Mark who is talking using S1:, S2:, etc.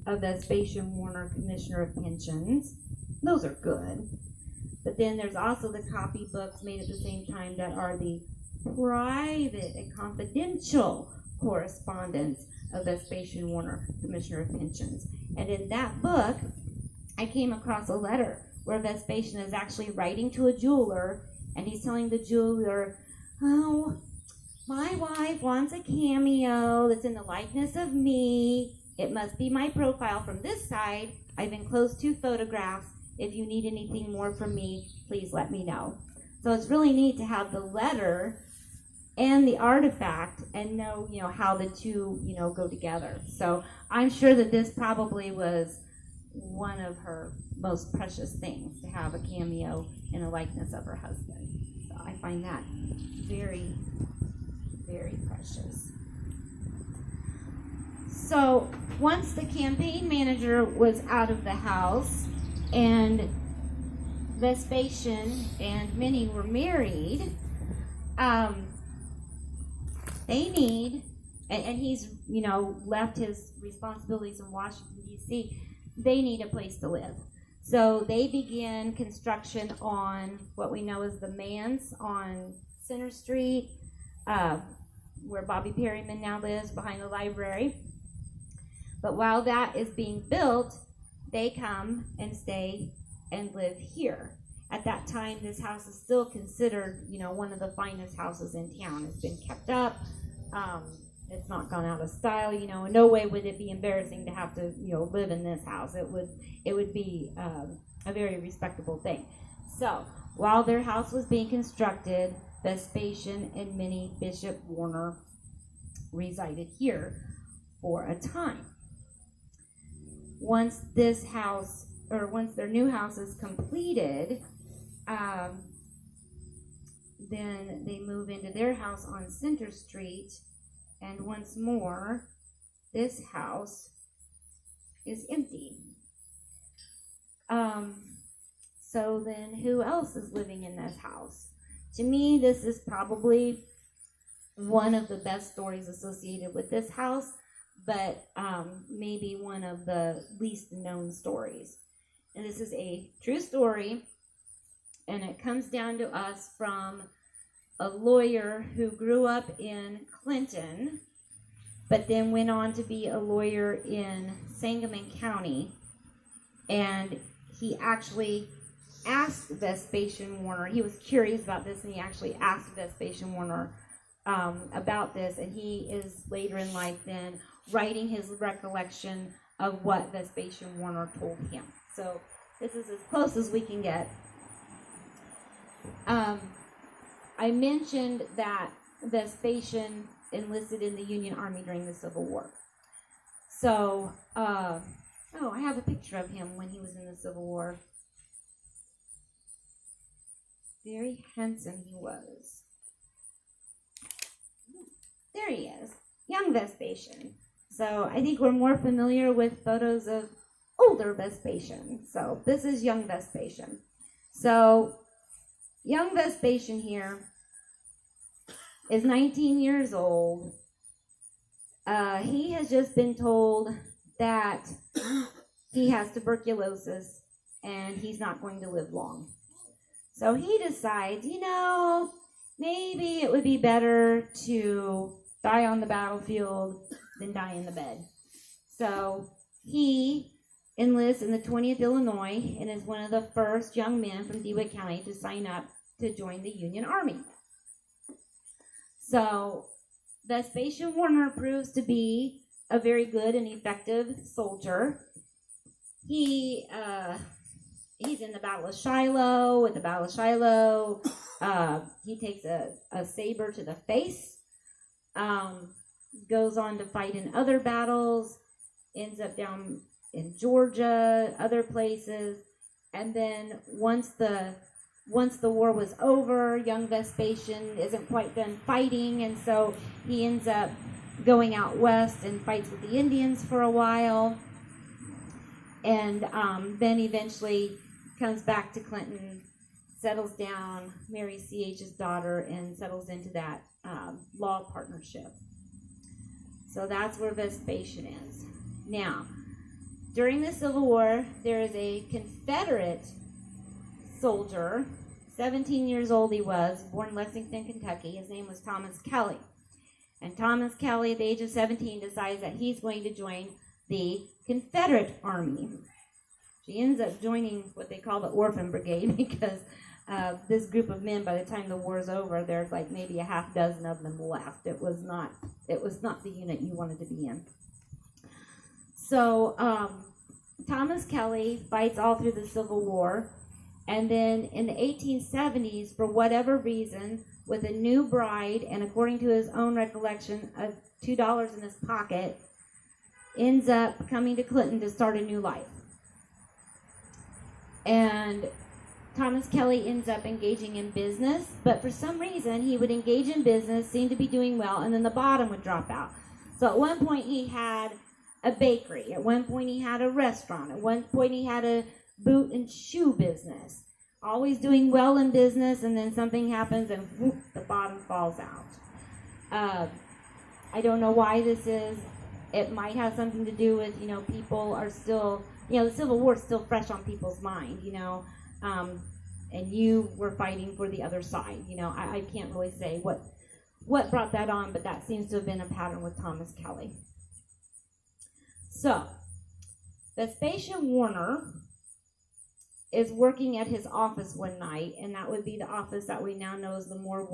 S1: of Vespasian Warner, Commissioner of Pensions. Those are good. But then there's also the copybooks made at the same time that are the private and confidential correspondence of Vespasian Warner, Commissioner of Pensions. And in that book, I came across a letter where Vespasian is actually writing to a jeweler, and he's telling the jeweler, oh, my wife wants a cameo that's in the likeness of me. It must be my profile from this side. I've enclosed 2 photographs. If you need anything more from me, please let me know. So it's really neat to have the letter and the artifact and know, how the two, go together. So I'm sure that this probably was one of her most precious things, to have a cameo in a likeness of her husband. So I find that very, very precious. So once the campaign manager was out of the house and Vespasian and Minnie were married, they need, and he's, left his responsibilities in Washington, D.C., they need a place to live. So they began construction on what we know as the Manse on Center Street, where Bobby Perryman now lives, behind the library. But while that is being built, they come and stay and live here. At that time, this house is still considered, one of the finest houses in town. It's been kept up. It's not gone out of style. In no way would it be embarrassing to have to, live in this house. It would be a very respectable thing. So while their house was being constructed, Vespasian and Minnie Bishop Warner resided here for a time. Once their new house is completed, then they move into their house on Center Street, and once more, this house is empty. So then who else is living in this house? To me, this is probably one of the best stories associated with this house, but maybe one of the least known stories. And this is a true story, and it comes down to us from a lawyer who grew up in Clinton, but then went on to be a lawyer in Sangamon County. And he actually asked Vespasian Warner, he was curious about this, and he actually asked Vespasian Warner about this, and he is later in life then writing his recollection of what Vespasian Warner told him. So this is as close as we can get. I mentioned that Vespasian enlisted in the Union Army during the Civil War. So, I have a picture of him when he was in the Civil War. Very handsome he was. There he is, young Vespasian. So I think we're more familiar with photos of older Vespasian. So this is young Vespasian. So young Vespasian here is 19 years old. He has just been told that he has tuberculosis and he's not going to live long. So he decides, maybe it would be better to die on the battlefield than die in the bed. So he enlists in the 20th Illinois and is one of the first young men from DeWitt County to sign up to join the Union Army. So Vespasian Warner proves to be a very good and effective soldier. He's in the Battle of Shiloh. At the Battle of Shiloh, he takes a saber to the face, goes on to fight in other battles, ends up down in Georgia, other places, and then once the war was over, young Vespasian isn't quite done fighting, and so he ends up going out west and fights with the Indians for a while, and then eventually comes back to Clinton, settles down, marries C.H.'s daughter, and settles into that law partnership. So that's where Vespasian is. Now, During the Civil War, there is a Confederate soldier, 17 years old he was, born in Lexington, Kentucky. His name was Thomas Kelly. And Thomas Kelly, at the age of 17, decides that he's going to join the Confederate Army. He ends up joining what they call the Orphan Brigade because this group of men, by the time the war's over, there's like maybe a half dozen of them left. It was not the unit you wanted to be in. So Thomas Kelly fights all through the Civil War, and then in the 1870s, for whatever reason, with a new bride, and according to his own recollection, of $2 in his pocket, ends up coming to Clinton to start a new life. And Thomas Kelly ends up engaging in business, but for some reason he would engage in business, seem to be doing well, and then the bottom would drop out. So at one point he had a bakery, at one point he had a restaurant, at one point he had a boot and shoe business. Always doing well in business, and then something happens and whoop, the bottom falls out. I don't know why this is. It might have something to do with, people are still, the Civil War is still fresh on people's mind, and you were fighting for the other side. I can't really say what brought that on, but that seems to have been a pattern with Thomas Kelly. So, Vespasian Warner is working at his office one night, and that would be the office that we now know as the Moore Warner